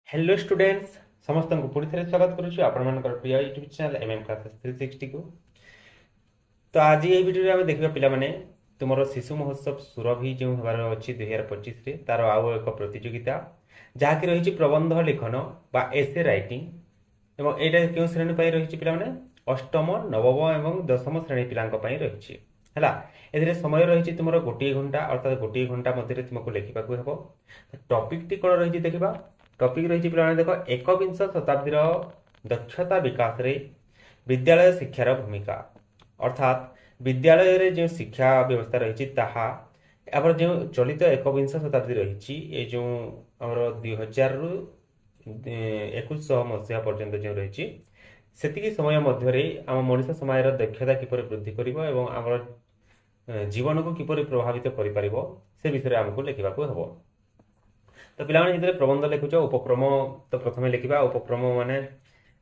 Hello students समस्त को पुणी थे स्वागत करुच्ची आपण प्रिय यूट्यूब चैनल एमएम क्लासेस 360 को। तो आज ये वीडियो आम देखा पिलाने तुम शिशु महोत्सव सुरभि जो हबार अच्छी 2025 तार आउ एक प्रतियोगिता जहाँकि रही प्रबंध लिखन बा एसे राइटिंग और यहाँ क्यों श्रेणी रही पिलाने अष्टम नवम और दशम श्रेणी पिला रही है। समय रही तुम गोटे घंटा अर्थात गोटे घंटा मध्य तुमको लिखा हे। टॉपिक टी कौन रही देखा। टॉपिक रही पे देख एकविंश शताब्दी दक्षता विकास रे विद्यालय शिक्षार भूमिका अर्थात विद्यालय रे जो शिक्षा व्यवस्था रही जो चलित एकविंश शताब्दी रही जो आम 2000 रु 2100 मसीहा पर्यंत जो रही से समय मध्य आम मनुष्य समाज दक्षता किपर वृद्धि कर जीवन को किपर प्रभावित कर से विषय आमको लिखा हम। तो पिलाने जो प्रबंध लिखुच उपक्रम तो प्रथम लिखा उपक्रम माने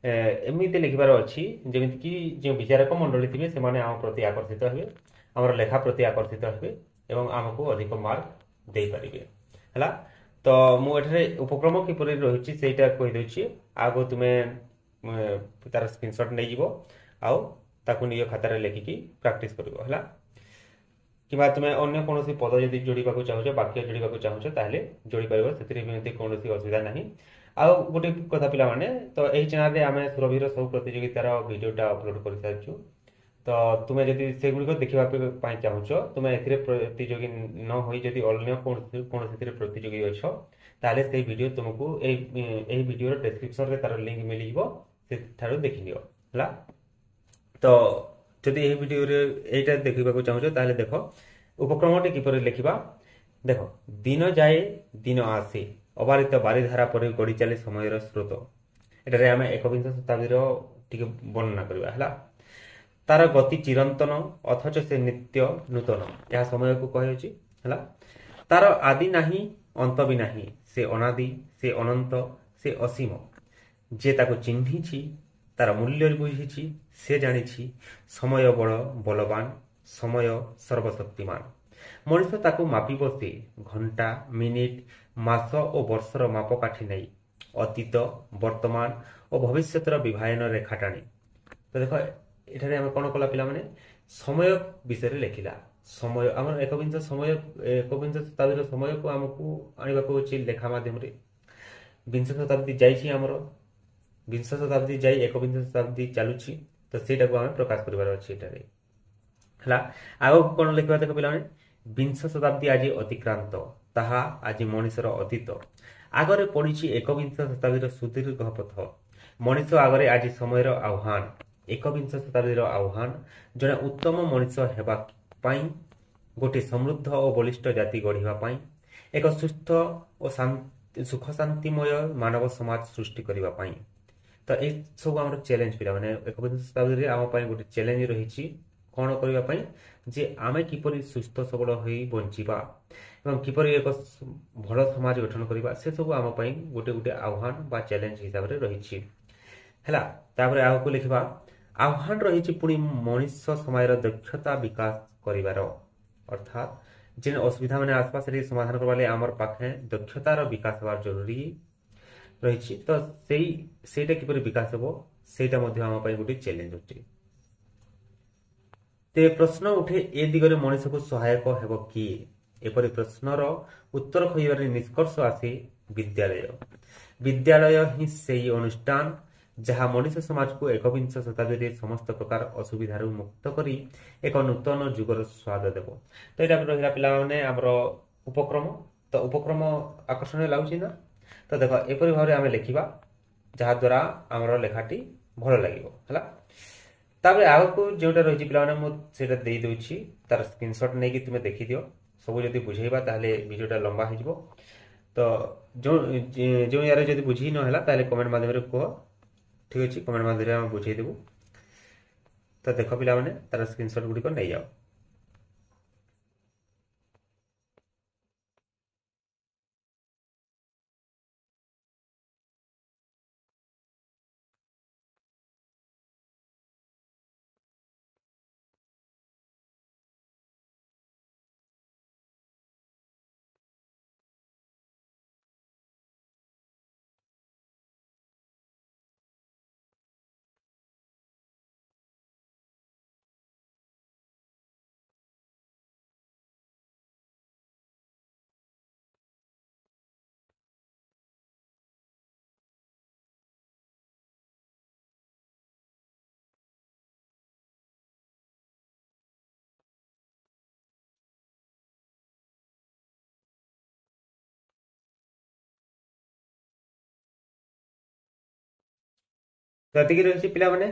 एमती लिखार अच्छी जमीक जो विचारक मंडली थे से आम प्रति आकर्षित हे आम लेखा प्रति आकर्षित हे और आमको अधिक मार्क दे पारे है। तो मुझे उपक्रम किपर रही से कहीदे आग तुम्हें तार स्क्रीनशॉट नहीं आउ निज खातार लिखिकी प्रैक्टिस कर कि तुम अन्य कौन पद जब जोड़ा चाहो वाक्य जोड़ा चाहो ताहले जोड़ी पार से कौन असुविधा ना। आउ गोटे कथा पिलाने तो यही चैनल आम सुरभिर सब प्रतियोगितार भिडियोटा अपलोड कर सारी। तो तुम्हें जब से गुड़िक देखा चाहो तुम्हें ए प्रतियोगी न हो जदि अन्य कौन प्रतियोगी अच्छ ताले से वीडियो तुमको यही वीडियो डिस्क्रिप्शन में तार लिंक मिल जाए देखी नियो है। तो जदि यही वीडियो यहीटा देखा चाहो ताहले देख उपक्रम किपर लिखा। देख दिन जाए दिन आसे अबारित बारिधारा पर गड़ी चले समय स्रोत एटारे आम एकविंश शताब्दी टी वर्णना करवा है। तार गति चिरंतन अथच से नित्य नूतन यह समय को कहुच्छी है। तार आदि नाही अंत भी नाही से अनादि से अनंत से असीम जे ताको चिन्हिछि तार मूल्य बुझी से जानी समय बड़ बलवान समय सर्वशक्तिमान मनुष्य ताको मापिब से घंटा मिनिट मास और वर्षर मापकाठी नहीं अतीत वर्तमान और भविष्यतर विभाजन रेखा टाणी। तो देख ये आम कौन कला पे समय विषय लिखला समय आम एकविंश शताब्दी समय को आमको आने लेखा मध्यम विंश शताब्दी जामर विंश शताब्दी जाई एकविंश शताब्दी चलुची तो सेटा को आम प्रकाश कर अच्छे है। आग कौन लिखा देख पे विंश शताब्दी आज अतिक्रांत ताहा आज मनीषर अतीत आगरे पड़ी एकविंश शताब्दी सुदीर्घ पथ मनीष आगरे आज समय आह्वान एकविंश शताब्दी आह्वान जड़े उत्तम मनीष होगापाई गोटे समृद्ध और बलिष्ठ जाति गढ़ापी एक सुस्थ और सुख शांतिमय मानव समाज सृष्टि करने। तो ये सब आम चैलेंज पिला माने एकविंश शताब्दी आम गोटे चैलेंज रही कौन करने जे आमे किपरि सुस्थ सबल हो बंचिबा एवं किपरि एक भल समाज गठन करबा से सब आम गोटे गोटे आह्वान बा चैलेंज हिसाब से रही है। तापर आगको लिखा आह्वान रही पुणी मनुष्य समय दक्षता विकास कर अर्थात जिन असुविधा मैंने आसपास से समाधान करवाले आमर पाखे दक्षतार विकास हमार जरूरी रही। तो सेटा किपरि विकास हो सेटा आम गोटे चैलेंज अच्छे। ते प्रश्न उठे ए दिगरे मनीष को सहायक हेब किए एपरी प्रश्नर उत्तर खोजार निष्कर्ष आसे विद्यालय विद्यालय ही से अनुष्ठान जहाँ मनीष समाज को एकविंश शताब्दी समस्त प्रकार असुविधार मुक्त करी एक नूतन जुगर स्वाद देव। तो यहाँ रहा पे आमर उपक्रम तो उपक्रम आकर्षण लगुच ना। तो देख एपरी भाव आम लिखा जहाद्वारा आमर लेखाटी भल लगे है। तापर आग को जोटा रही पे दे दूसरी तार स्क्रीनशॉट नहीं तुम्हें देखीदि सब जब बुझेबा ताहले वीडियोटा लंबा हो। तो जो यार जब बुझी ना कमेंट माध्यम कह ठीक अच्छे कमेंट माध्यम बुझेदेबू। तो देख पे तार स्क्रीनशॉट गुड़िक नहीं जाओ। ତ ଏତିକି ରହିଛି ପିଲାମାନେ।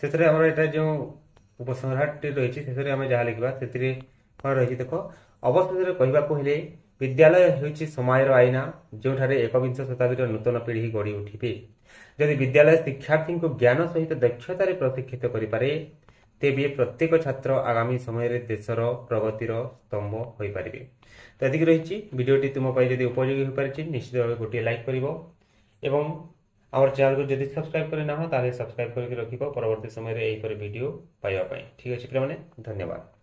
ଶେଷରେ ଆମର ଏଟା ଯେଉଁ ଉପସଂହାରଟି ରହିଛି ଶେଷରେ ଆମେ ଯାହା ଲେଖିବା ସେଥିରେ କ'ଣ ରହିଛି ଦେଖ। ଅବଶେଷରେ କହିବାକୁ ହେଲେ ବିଦ୍ୟାଳୟ ହେଉଛି ସମୟର ଆଇନା, ଯେଉଁଠାରେ ଏକବିଂଶ ଶତାବ୍ଦୀର ନୂତନ ପିଢ଼ି ଗଢ଼ି ଉଠିବେ। ଯଦି ବିଦ୍ୟାଳୟ ଶିକ୍ଷାର୍ଥୀଙ୍କୁ ଜ୍ଞାନ ସହିତ ଦକ୍ଷତାରେ ପ୍ରଶିକ୍ଷିତ କରିପାରେ, ତେବେ ପ୍ରତ୍ୟେକ ଛାତ୍ର ଆଗାମୀ ସମୟରେ ଦେଶର ପ୍ରଗତିର ସ୍ତମ୍ଭ ହୋଇପାରିବେ। ତ ଏତିକି ରହିଛି। ଭିଡ଼ିଓଟି ତୁମ ପାଇଁ ଯଦି ଉପଯୋଗୀ ହୋଇପାରିଛି ନିଶ୍ଚିତ ଭାବେ ଗୋଟିଏ ଲାଇକ୍ କରିବ ଏବଂ ଆମର ଚ୍ୟାନେଲକୁ ଯଦି ସବସ୍କ୍ରାଇବ୍ କରିନାହ ତାହେଲେ ସବସ୍କ୍ରାଇବ୍ କରିକି ରଖିବ ପରବର୍ତ୍ତୀ ସମୟରେ ଏହିପରି ଭିଡ଼ିଓ ପାଇବା ପାଇଁ। ଠିକ୍ ଅଛି ପିଲାମାନେ, ଧନ୍ୟବାଦ।